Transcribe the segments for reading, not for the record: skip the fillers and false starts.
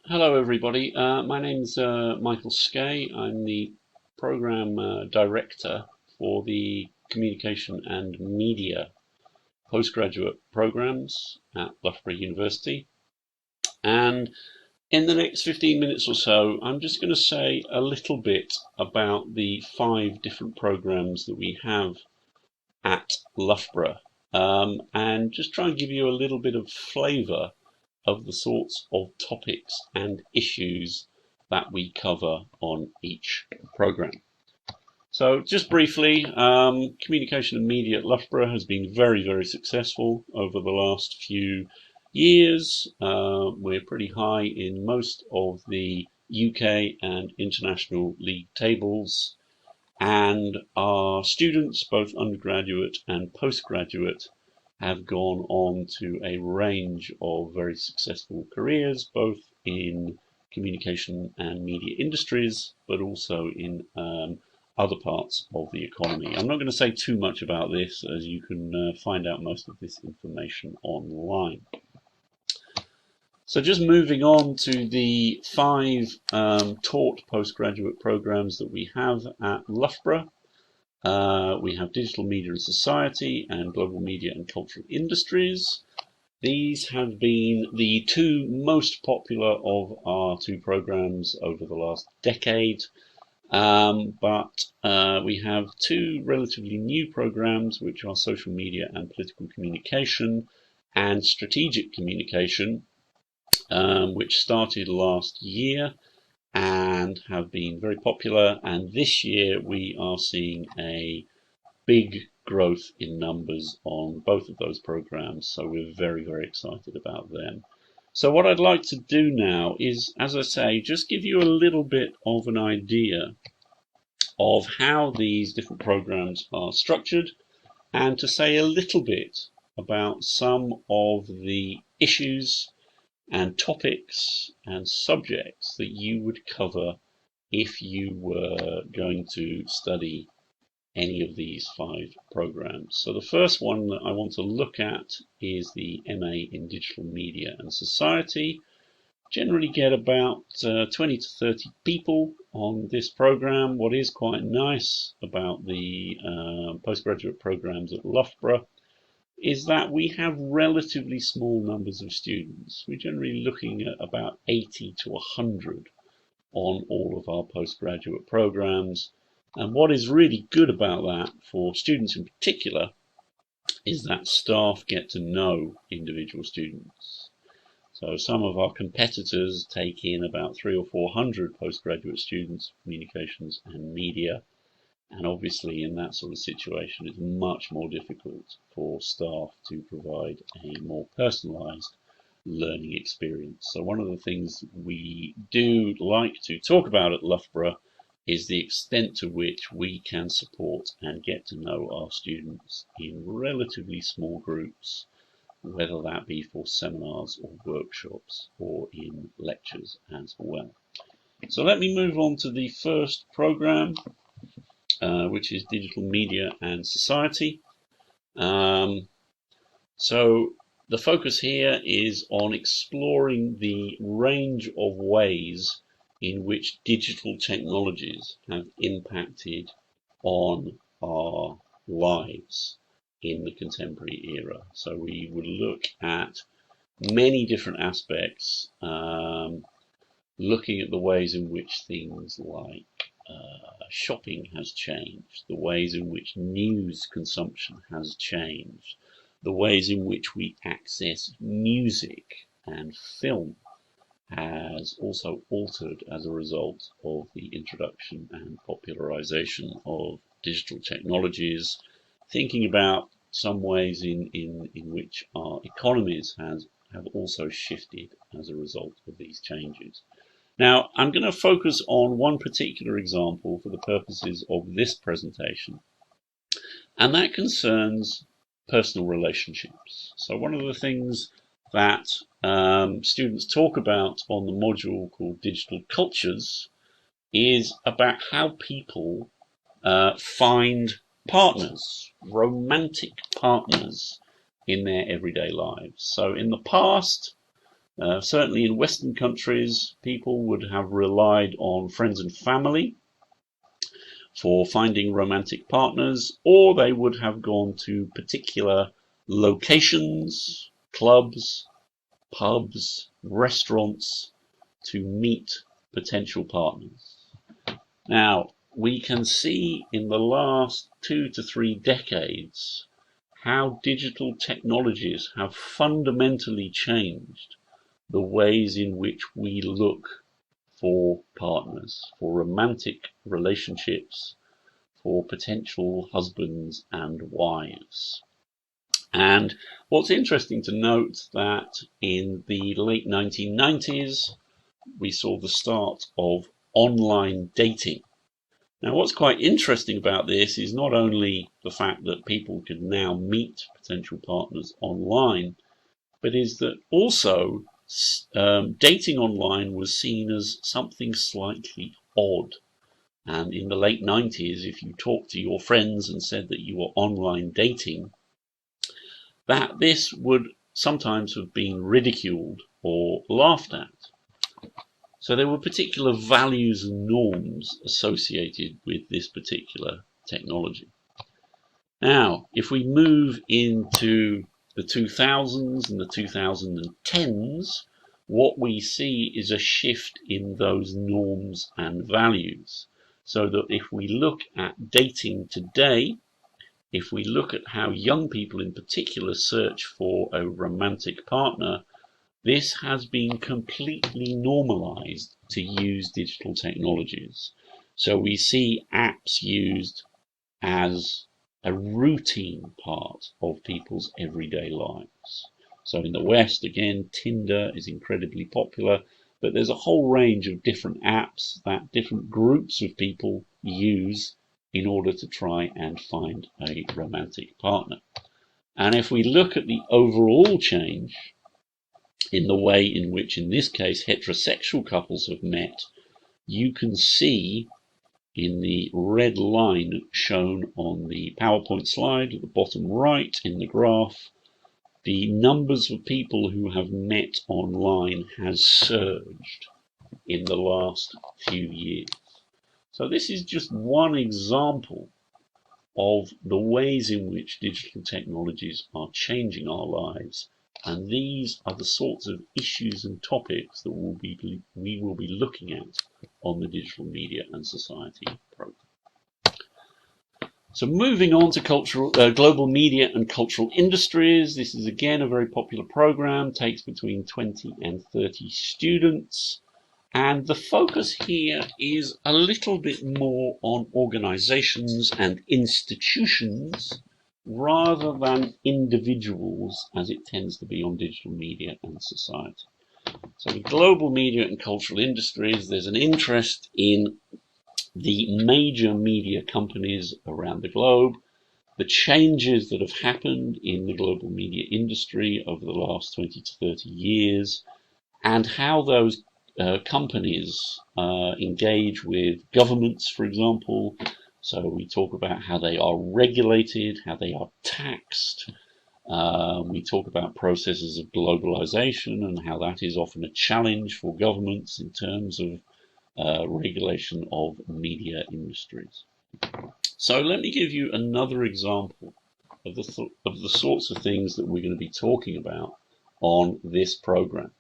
Hello, everybody. My name's Michael Skay. I'm the program director for the Communication and Media postgraduate programs at Loughborough University. And in the next 15 minutes or so, I'm just going to say a little bit about the 5 different programs that we have at Loughborough, and just try and give you a little bit of flavour of the sorts of topics and issues that we cover on each program. So just briefly, communication and media at Loughborough has been very, very successful over the last few years. We're pretty high in most of the UK and international league tables, and our students, both undergraduate and postgraduate, have gone on to a range of very successful careers, both in communication and media industries, but also in other parts of the economy. I'm not going to say too much about this, as you can find out most of this information online. So just moving on to the 5 taught postgraduate programs that we have at Loughborough. We have Digital Media and Society and Global Media and Cultural Industries. These have been the 2 most popular of our 2 programs over the last decade. But we have 2 relatively new programs, which are Social Media and Political Communication and Strategic Communication, which started last year and have been very popular. And this year we are seeing a big growth in numbers on both of those programs. So we're very, very excited about them. So what I'd like to do now is, as I say, just give you a little bit of an idea of how these different programs are structured, and to say a little bit about some of the issues and topics and subjects that you would cover if you were going to study any of these 5 programs. So the first one that I want to look at is the MA in Digital Media and Society. Generally get about 20 to 30 people on this program. What is quite nice about the postgraduate programs at Loughborough is that we have relatively small numbers of students. We're generally looking at about 80 to 100 on all of our postgraduate programs. And what is really good about that for students in particular is that staff get to know individual students. So some of our competitors take in about 300 or 400 postgraduate students, communications and media. And obviously in that sort of situation, it's much more difficult for staff to provide a more personalised learning experience. So one of the things we do like to talk about at Loughborough is the extent to which we can support and get to know our students in relatively small groups, whether that be for seminars or workshops or in lectures as well. So let me move on to the first program, which is Digital Media and Society. So the focus here is on exploring the range of ways in which digital technologies have impacted on our lives in the contemporary era. So we would look at many different aspects, looking at the ways in which things like shopping has changed, the ways in which news consumption has changed, the ways in which we access music and film has also altered as a result of the introduction and popularization of digital technologies, thinking about some ways in which our economies have also shifted as a result of these changes. Now, I'm going to focus on one particular example for the purposes of this presentation, and that concerns personal relationships. So one of the things that students talk about on the module called Digital Cultures is about how people find partners, romantic partners, in their everyday lives. So in the past, Certainly in Western countries, people would have relied on friends and family for finding romantic partners, or they would have gone to particular locations, clubs, pubs, restaurants to meet potential partners. Now, we can see in the last 2 to 3 decades how digital technologies have fundamentally changed the ways in which we look for partners, for romantic relationships, for potential husbands and wives. And what's interesting to note that in the late 1990s, we saw the start of online dating. Now, what's quite interesting about this is not only the fact that people could now meet potential partners online, but is that also dating online was seen as something slightly odd. And in the late 90s, if you talked to your friends and said that you were online dating, that this would sometimes have been ridiculed or laughed at. So there were particular values and norms associated with this particular technology. Now, if we move into the 2000s and the 2010s, what we see is a shift in those norms and values. So that if we look at dating today, if we look at how young people in particular search for a romantic partner, this has been completely normalized to use digital technologies. So we see apps used as a routine part of people's everyday lives. So in the West, again, Tinder is incredibly popular, but there's a whole range of different apps that different groups of people use in order to try and find a romantic partner. And if we look at the overall change in the way in which, in this case, heterosexual couples have met, you can see in the red line shown on the PowerPoint slide at the bottom right in the graph, the numbers of people who have met online has surged in the last few years. So this is just one example of the ways in which digital technologies are changing our lives. And these are the sorts of issues and topics that we will be looking at on the Digital Media and Society program. So moving on to global media and cultural industries. This is again a very popular program, takes between 20 and 30 students. And the focus here is a little bit more on organizations and institutions rather than individuals, as it tends to be on digital media and society. So with global media and cultural industries, there's an interest in the major media companies around the globe, the changes that have happened in the global media industry over the last 20 to 30 years, and how those companies engage with governments, for example. So we talk about how they are regulated, how they are taxed. We talk about processes of globalization and how that is often a challenge for governments in terms of regulation of media industries. So let me give you another example of the sorts of things that we're going to be talking about on this program.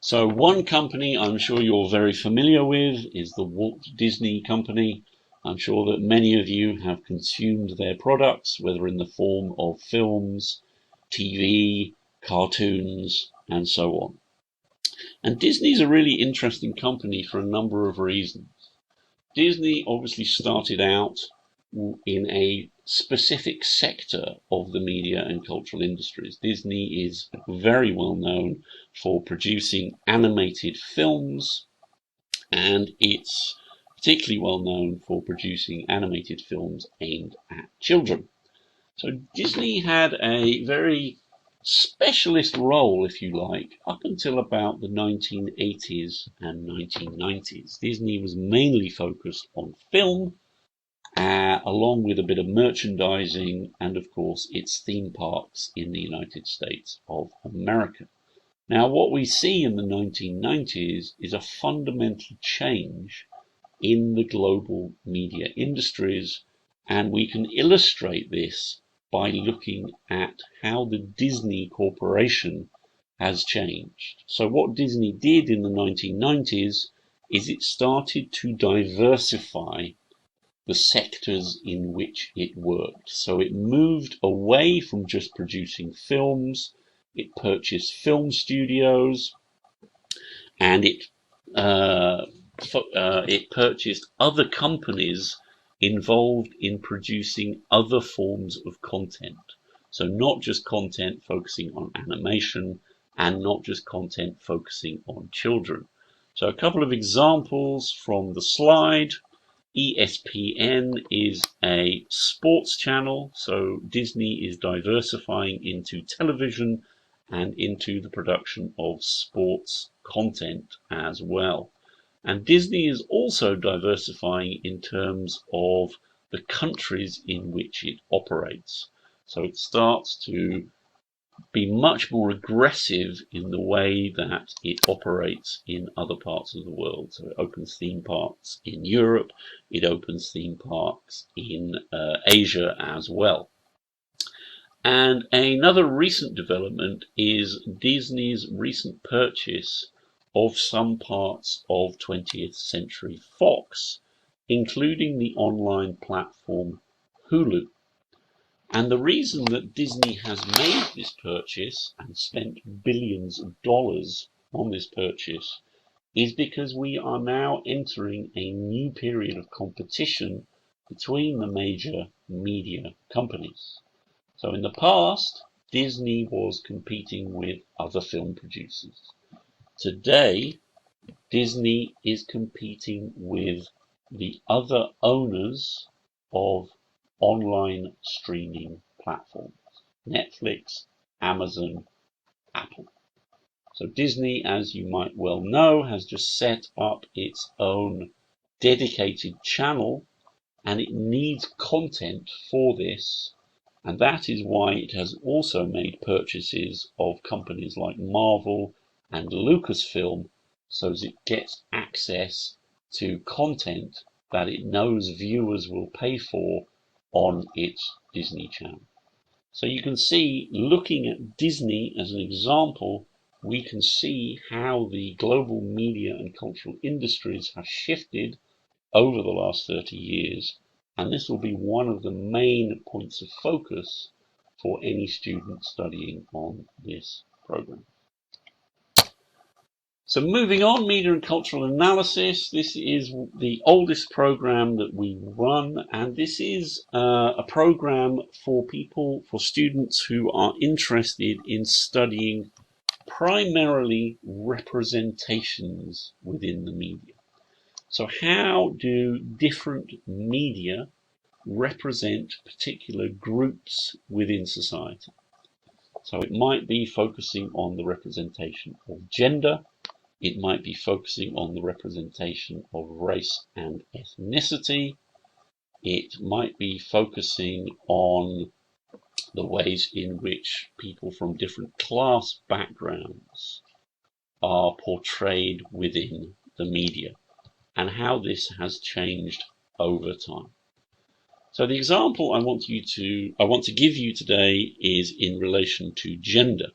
So one company I'm sure you're very familiar with is the Walt Disney Company. I'm sure that many of you have consumed their products, whether in the form of films, TV, cartoons, and so on. And Disney's a really interesting company for a number of reasons. Disney obviously started out in a specific sector of the media and cultural industries. Disney is very well known for producing animated films, and it's particularly well known for producing animated films aimed at children. So Disney had a very specialist role, if you like, up until about the 1980s and 1990s. Disney was mainly focused on film, along with a bit of merchandising and, of course, its theme parks in the United States of America. Now, what we see in the 1990s is a fundamental change in the global media industries, and we can illustrate this by looking at how the Disney Corporation has changed. So what Disney did in the 1990s is it started to diversify the sectors in which it worked. So it moved away from just producing films. It purchased film studios, and it purchased other companies involved in producing other forms of content. So not just content focusing on animation, and not just content focusing on children. So a couple of examples from the slide. ESPN is a sports channel, so Disney is diversifying into television and into the production of sports content as well. And Disney is also diversifying in terms of the countries in which it operates. So it starts to be much more aggressive in the way that it operates in other parts of the world. So it opens theme parks in Europe, it opens theme parks in Asia as well. And another recent development is Disney's recent purchase of some parts of 20th Century Fox, including the online platform Hulu. And the reason that Disney has made this purchase and spent billions of dollars on this purchase is because we are now entering a new period of competition between the major media companies. So in the past, Disney was competing with other film producers. Today, Disney is competing with the other owners of online streaming platforms: Netflix, Amazon, Apple. So Disney, as you might well know, has just set up its own dedicated channel, and it needs content for this, and that is why it has also made purchases of companies like Marvel and Lucasfilm, so as it gets access to content that it knows viewers will pay for on its Disney Channel. So you can see, looking at Disney as an example, we can see how the global media and cultural industries have shifted over the last 30 years, and this will be one of the main points of focus for any student studying on this program. So moving on, media and cultural analysis. This is the oldest program that we run, and this is a program for students who are interested in studying primarily representations within the media. So how do different media represent particular groups within society? So it might be focusing on the representation of gender. It might be focusing on the representation of race and ethnicity. It might be focusing on the ways in which people from different class backgrounds are portrayed within the media, and how this has changed over time. So the example I want to give you today is in relation to gender.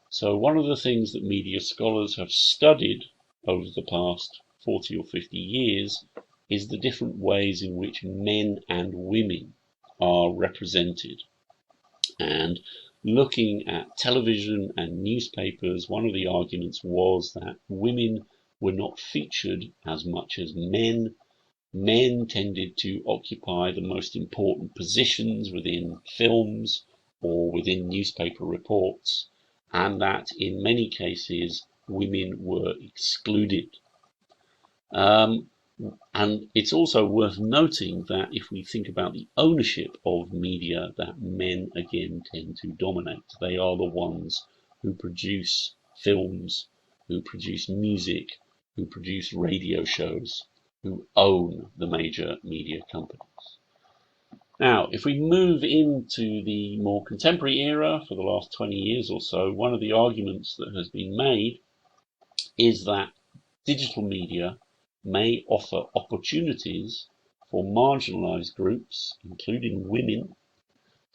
So one of the things that media scholars have studied over the past 40 or 50 years is the different ways in which men and women are represented. And looking at television and newspapers, one of the arguments was that women were not featured as much as men. Men tended to occupy the most important positions within films or within newspaper reports, and that in many cases women were excluded. And it's also worth noting that if we think about the ownership of media, that men again tend to dominate. They are the ones who produce films, who produce music, who produce radio shows, who own the major media companies. Now, if we move into the more contemporary era for the last 20 years or so, one of the arguments that has been made is that digital media may offer opportunities for marginalized groups, including women,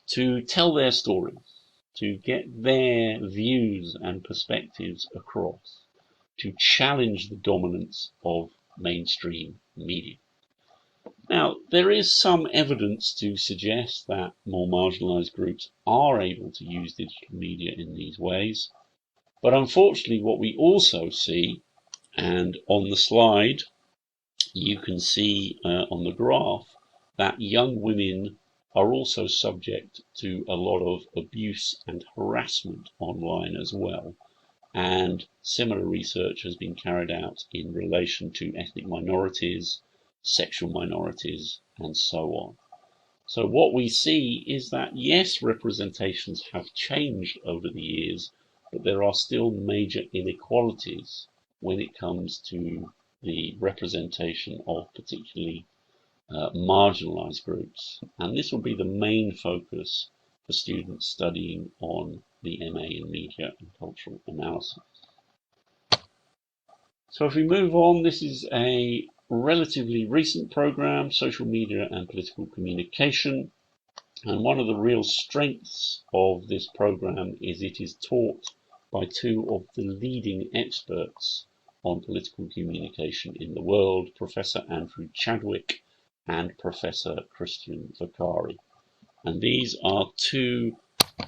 to tell their stories, to get their views and perspectives across, to challenge the dominance of mainstream media. Now, there is some evidence to suggest that more marginalized groups are able to use digital media in these ways. But unfortunately, what we also see, and on the slide, you can see on the graph that young women are also subject to a lot of abuse and harassment online as well. And similar research has been carried out in relation to ethnic minorities, sexual minorities, and so on. So what we see is that, yes, representations have changed over the years, but there are still major inequalities when it comes to the representation of particularly marginalized groups. And this will be the main focus for students studying on the MA in Media and Cultural Analysis. So if we move on, this is a relatively recent program, Social Media and Political Communication. And one of the real strengths of this program is it is taught by two of the leading experts on political communication in the world, Professor Andrew Chadwick and Professor Christian Vakari. And these are two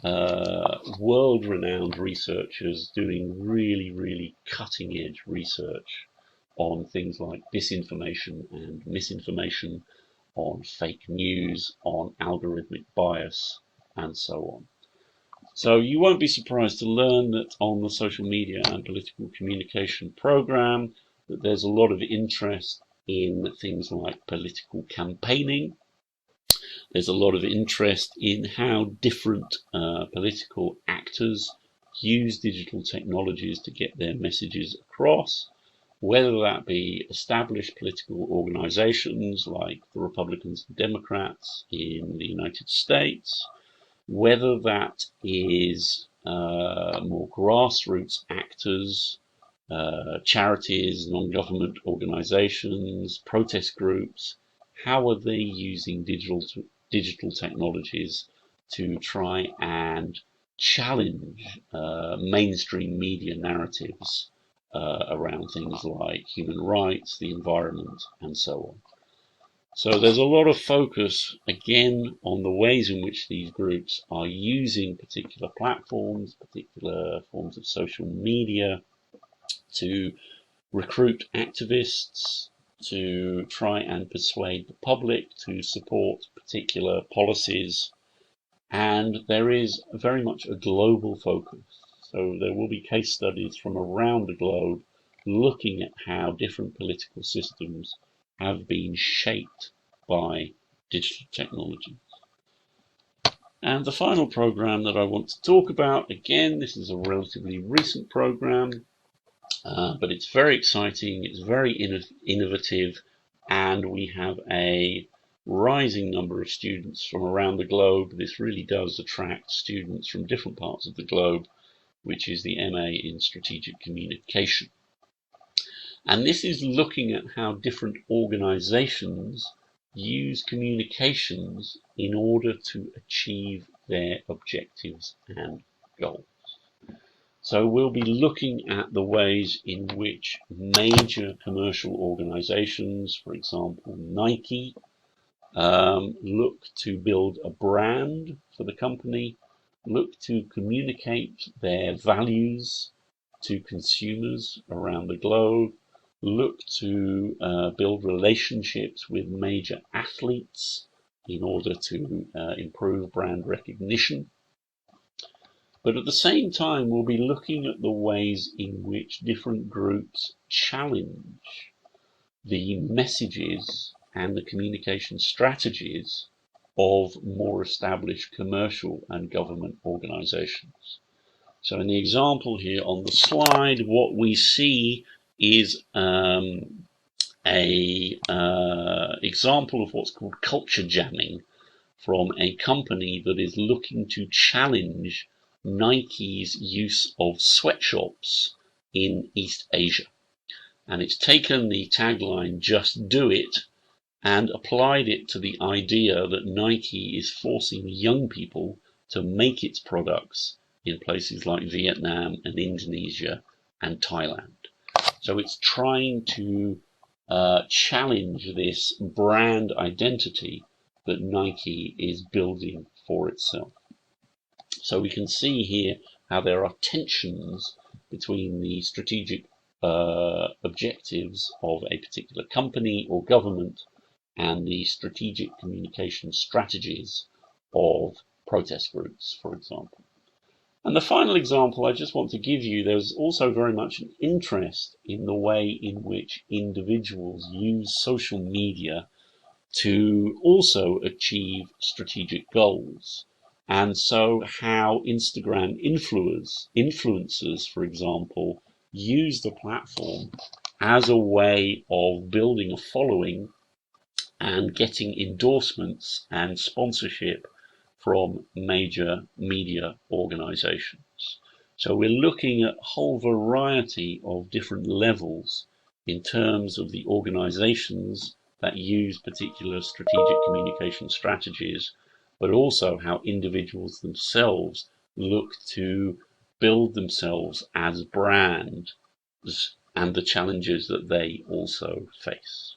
world-renowned researchers doing really cutting-edge research on things like disinformation and misinformation, on fake news, on algorithmic bias, and so on. So you won't be surprised to learn that on the Social Media and Political Communication program that there's a lot of interest in things like political campaigning. There's a lot of interest in how different political actors use digital technologies to get their messages across, whether that be established political organizations like the Republicans and Democrats in the United States, whether that is more grassroots actors, charities, non-government organizations, protest groups. How are they using digital technologies to try and challenge mainstream media narratives around things like human rights, the environment, and so on. So there's a lot of focus, again, on the ways in which these groups are using particular platforms, particular forms of social media to recruit activists, to try and persuade the public to support particular policies. And there is very much a global focus. So there will be case studies from around the globe looking at how different political systems have been shaped by digital technology. And the final program that I want to talk about, again, this is a relatively recent program, but it's very exciting, it's very innovative, and we have a rising number of students from around the globe. This really does attract students from different parts of the globe, which is the MA in Strategic Communication. And this is looking at how different organizations use communications in order to achieve their objectives and goals. So we'll be looking at the ways in which major commercial organizations, for example, Nike, look to build a brand for the company, look to communicate their values to consumers around the globe, look to build relationships with major athletes in order to improve brand recognition. But at the same time, we'll be looking at the ways in which different groups challenge the messages and the communication strategies of more established commercial and government organizations. So in the example here on the slide, what we see is a example of what's called culture jamming from a company that is looking to challenge Nike's use of sweatshops in East Asia. And it's taken the tagline, "Just do it," and applied it to the idea that Nike is forcing young people to make its products in places like Vietnam and Indonesia and Thailand. So it's trying to challenge this brand identity that Nike is building for itself. So we can see here how there are tensions between the strategic objectives of a particular company or government and the strategic communication strategies of protest groups, for example. And the final example I just want to give you, there's also very much an interest in the way in which individuals use social media to also achieve strategic goals. And so how Instagram influencers, for example, use the platform as a way of building a following and getting endorsements and sponsorship from major media organizations. So we're looking at a whole variety of different levels in terms of the organizations that use particular strategic communication strategies, but also how individuals themselves look to build themselves as brands and the challenges that they also face.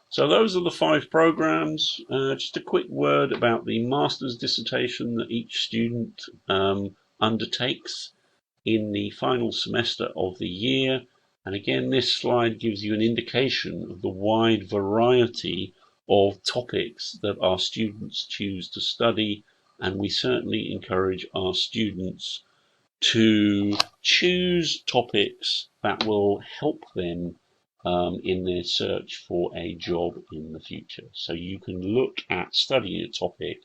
So those are the 5 programs. Just a quick word about the master's dissertation that each student undertakes in the final semester of the year. And again, this slide gives you an indication of the wide variety of topics that our students choose to study. And we certainly encourage our students to choose topics that will help them in their search for a job in the future. So you can look at studying a topic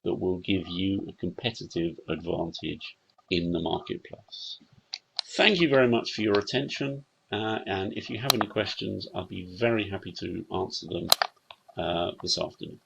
that will give you a competitive advantage in the marketplace. Thank you very much for your attention, and if you have any questions, I'll be very happy to answer them this afternoon.